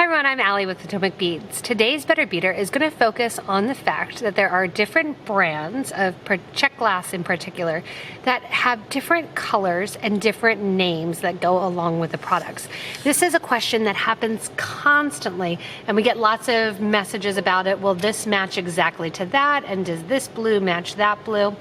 Hi everyone, I'm Allie with PotomacBeads. Today's Better Beader is going to focus on the fact that there are different brands of Czech glass in particular that have different colors and different names that go along with the products. This is a question that happens constantly and we get lots of messages about it. Will this match exactly to that? And does this blue match that blue?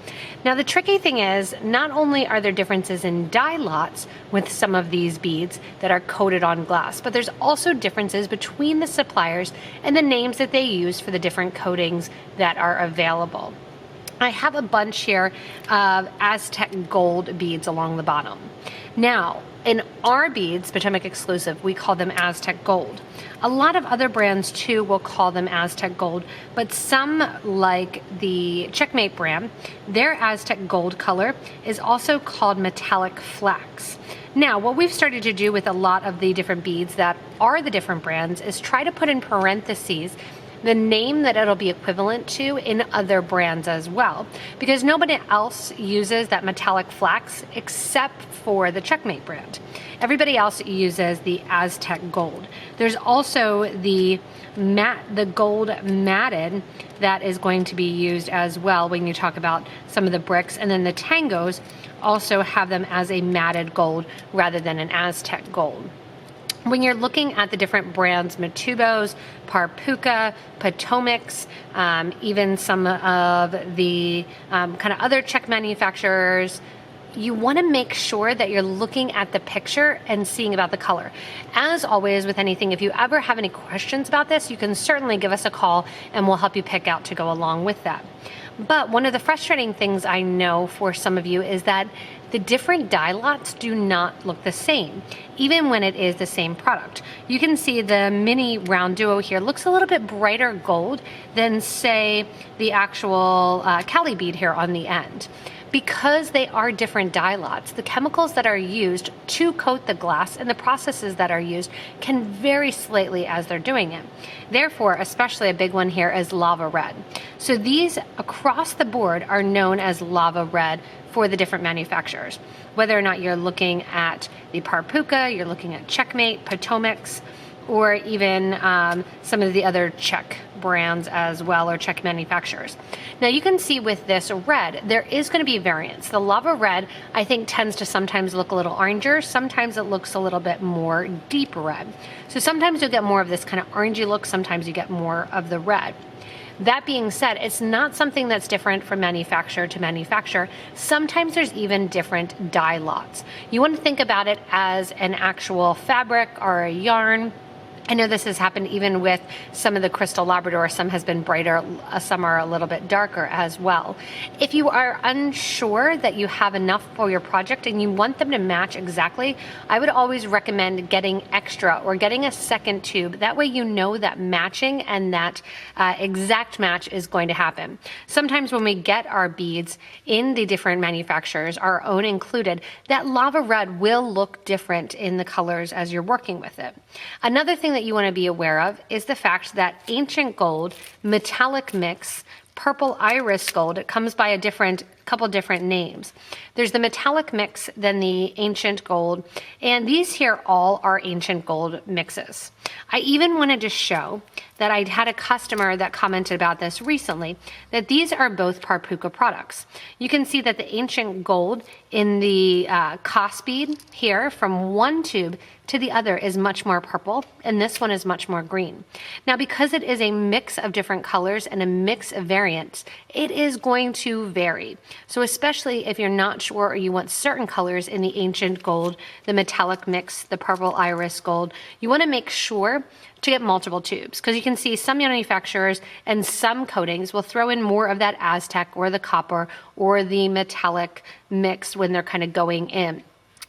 Now the tricky thing is, not only are there differences in dye lots with some of these beads that are coated on glass, but there's also differences between the suppliers and the names that they use for the different coatings that are available. I have a bunch here of Aztec gold beads along the bottom. Now, in our beads, Potomac exclusive, we call them Aztec gold. A lot of other brands too will call them Aztec gold, but some, like the Checkmate brand, their Aztec gold color is also called metallic flax. Now, what we've started to do with a lot of the different beads that are the different brands is try to put in parentheses the name that it'll be equivalent to in other brands as well, because nobody else uses that metallic flax except for the Checkmate brand. Everybody else uses the Aztec gold. There's also the gold matted that is going to be used as well when you talk about some of the bricks, and then the tangos also have them as a matted gold rather than an Aztec gold. When you're looking at the different brands, Matubos, Parpuca, Potomacs, even some of the kind of other Czech manufacturers, you want to make sure that you're looking at the picture and seeing about the color. As always with anything, if you ever have any questions about this, you can certainly give us a call and we'll help you pick out to go along with that. But one of the frustrating things I know for some of you is that the different dye lots do not look the same, even when it is the same product. You can see the mini round duo here looks a little bit brighter gold than, say, the actual Cali bead here on the end. Because they are different dye lots, the chemicals that are used to coat the glass and the processes that are used can vary slightly as they're doing it. Therefore, especially a big one here is lava red. So these across the board are known as lava red for the different manufacturers. Whether or not you're looking at the Parpuca, you're looking at Checkmate, Potomac's, or even some of the other Czech brands as well, or Czech manufacturers. Now you can see with this red, there is going to be variance. The lava red, I think, tends to sometimes look a little oranger. Sometimes it looks a little bit more deep red. So sometimes you'll get more of this kind of orangey look. Sometimes you get more of the red. That being said, it's not something that's different from manufacturer to manufacturer. Sometimes there's even different dye lots. You want to think about it as an actual fabric or a yarn. I know this has happened even with some of the Crystal Labrador. Some has been brighter, some are a little bit darker as well. If you are unsure that you have enough for your project and you want them to match exactly, I would always recommend getting extra or getting a second tube. That way you know that matching and that exact match is going to happen. Sometimes when we get our beads in the different manufacturers, our own included, that lava red will look different in the colors as you're working with it. Another thing that you want to be aware of is the fact that ancient gold, metallic mix, purple iris gold, it comes by a couple different names. There's the metallic mix, then the ancient gold, and these here all are ancient gold mixes. I even wanted to show that I had a customer that commented about this recently, that these are both Parpuca products. You can see that the ancient gold in the cost bead here from one tube to the other is much more purple, and this one is much more green. Now, because it is a mix of different colors and a mix of variants, it is going to vary. So especially if you're not sure or you want certain colors in the ancient gold, the metallic mix, the purple iris gold, you want to make sure to get multiple tubes, because you can see some manufacturers and some coatings will throw in more of that Aztec or the copper or the metallic mix when they're kind of going in.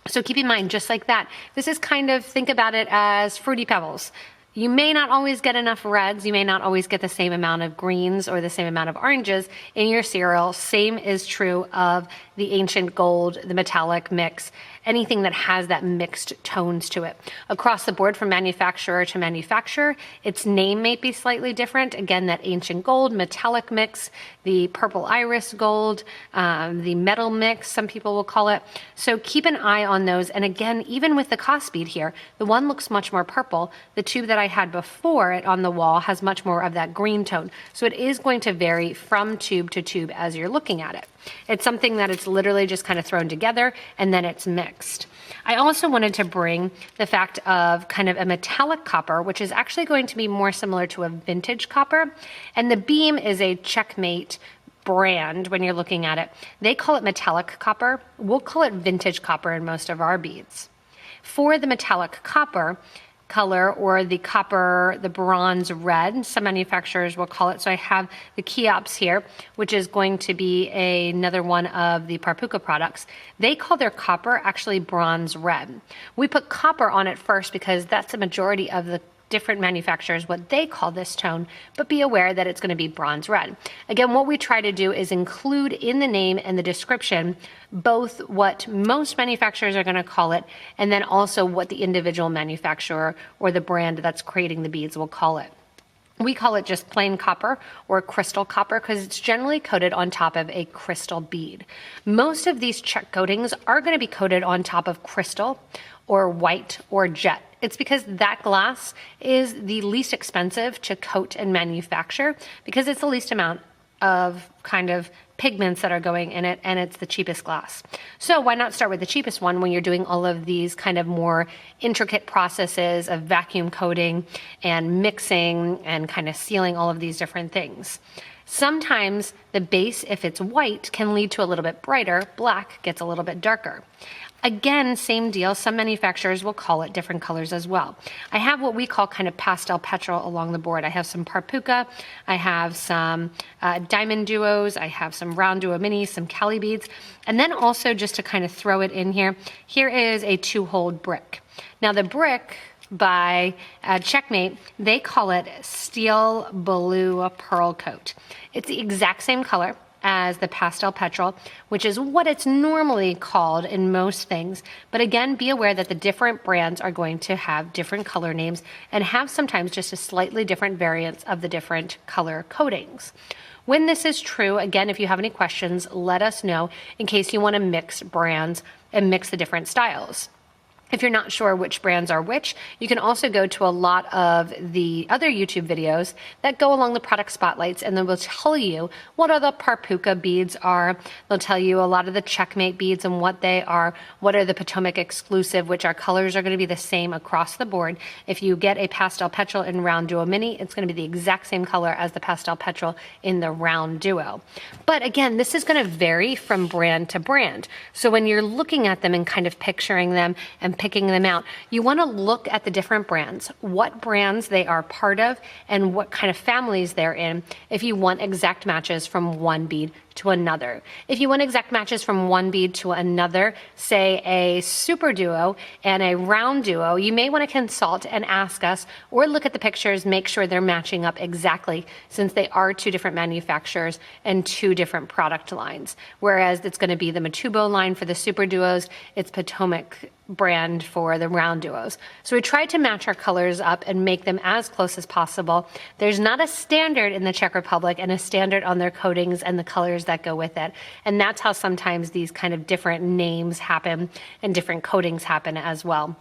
So keep in mind, just like that, this is kind of, think about it as Fruity Pebbles. You may not always get enough reds, you may not always get the same amount of greens or the same amount of oranges in your cereal. Same is true of the ancient gold, the metallic mix, anything that has that mixed tones to it. Across the board from manufacturer to manufacturer, its name may be slightly different. Again, that ancient gold, metallic mix, the purple iris gold, the metal mix, some people will call it. So keep an eye on those. And again, even with the cost bead here, the one looks much more purple. The tube that I had before it on the wall has much more of that green tone. So it is going to vary from tube to tube as you're looking at it. It's something that it's literally just kind of thrown together and then it's mixed. I also wanted to bring the fact of kind of a metallic copper, which is actually going to be more similar to a vintage copper. And the beam is a Checkmate brand when you're looking at it. They call it metallic copper. We'll call it vintage copper in most of our beads. For the metallic copper color, or the copper, the bronze red, some manufacturers will call it. So I have the Cheops here, which is going to be another one of the Parpuka products. They call their copper actually bronze red. We put copper on it first because that's the majority of the different manufacturers what they call this tone, but be aware that it's going to be bronze red. Again, what we try to do is include in the name and the description both what most manufacturers are going to call it and then also what the individual manufacturer or the brand that's creating the beads will call it. We call it just plain copper or crystal copper because it's generally coated on top of a crystal bead. Most of these Czech coatings are going to be coated on top of crystal or white or jet. It's because that glass is the least expensive to coat and manufacture because it's the least amount of kind of pigments that are going in it, and it's the cheapest glass. So why not start with the cheapest one when you're doing all of these kind of more intricate processes of vacuum coating and mixing and kind of sealing all of these different things. Sometimes the base, if it's white, can lead to a little bit brighter. Black gets a little bit darker. Again, same deal. Some manufacturers will call it different colors as well. I have what we call kind of pastel petrol along the board. I have some Parpuka, I have some diamond duos, I have some round duo minis, some Cali beads, and then also just to kind of throw it in here, here is a 2-hold brick. Now the brick by Checkmate, they call it steel blue pearl coat. It's the exact same color as the pastel petrol, which is what it's normally called in most things. But again, be aware that the different brands are going to have different color names and have sometimes just a slightly different variants of the different color coatings. When this is true, again, if you have any questions, let us know in case you want to mix brands and mix the different styles. If you're not sure which brands are which, you can also go to a lot of the other YouTube videos that go along the product spotlights, and they will tell you what are the Parpuka beads are. They'll tell you a lot of the Checkmate beads and what they are, what are the Potomac exclusive, which our colors are going to be the same across the board. If you get a pastel petrol in round duo mini, it's going to be the exact same color as the pastel petrol in the round duo. But again, this is going to vary from brand to brand. So when you're looking at them and kind of picturing them and picking them out, you want to look at the different brands, what brands they are part of and what kind of families they're in if you want exact matches from one bead to another. If you want exact matches from one bead to another, say a super duo and a round duo, you may want to consult and ask us or look at the pictures, make sure they're matching up exactly since they are two different manufacturers and two different product lines. Whereas it's going to be the Matubo line for the super duos, it's Potomac brand for the round duos. So we tried to match our colors up and make them as close as possible. There's not a standard in the Czech Republic and a standard on their coatings and the colors that go with it. And that's how sometimes these kind of different names happen and different coatings happen as well.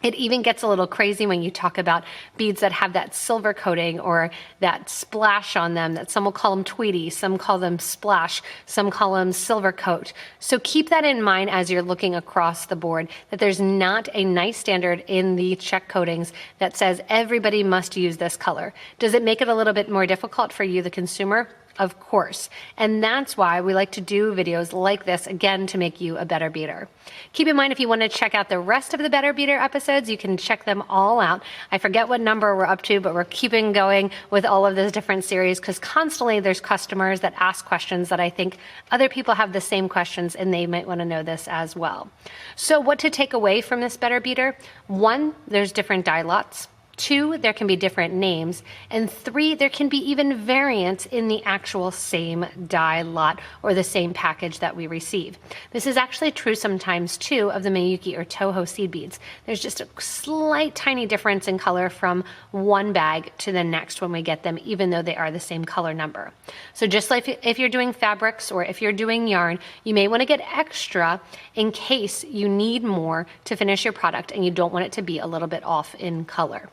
It even gets a little crazy when you talk about beads that have that silver coating or that splash on them, that some will call them Tweety, some call them splash, some call them silver coat. So keep that in mind as you're looking across the board, that there's not a nice standard in the Czech coatings that says everybody must use this color. Does it make it a little bit more difficult for you, the consumer? Of course. And that's why we like to do videos like this, again, to make you a better beader. Keep in mind, if you want to check out the rest of the Better Beader episodes, you can check them all out. I forget what number we're up to, but we're keeping going with all of those different series because constantly there's customers that ask questions that I think other people have the same questions and they might want to know this as well. So what to take away from this Better Beader? 1, there's different dye lots. 2, there can be different names. And 3, there can be even variants in the actual same dye lot or the same package that we receive. This is actually true sometimes too of the Miyuki or Toho seed beads. There's just a slight tiny difference in color from one bag to the next when we get them, even though they are the same color number. So just like if you're doing fabrics or if you're doing yarn, you may want to get extra in case you need more to finish your product and you don't want it to be a little bit off in color.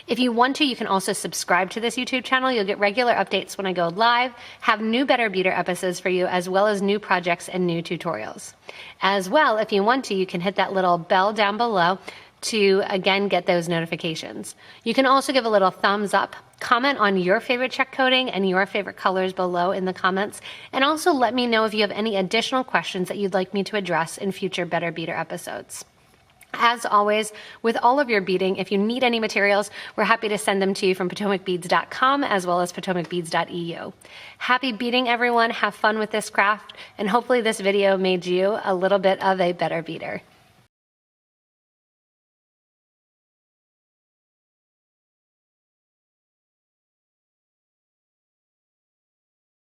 If you want to, you can also subscribe to this YouTube channel. You'll get regular updates when I go live, have new Better Beader episodes for you, as well as new projects and new tutorials. As well, if you want to, you can hit that little bell down below to, again, get those notifications. You can also give a little thumbs up, comment on your favorite check coating and your favorite colors below in the comments, and also let me know if you have any additional questions that you'd like me to address in future Better Beader episodes. As always, with all of your beading, if you need any materials, we're happy to send them to you from PotomacBeads.com as well as PotomacBeads.eu. Happy beading, everyone. Have fun with this craft, and hopefully this video made you a little bit of a better beader.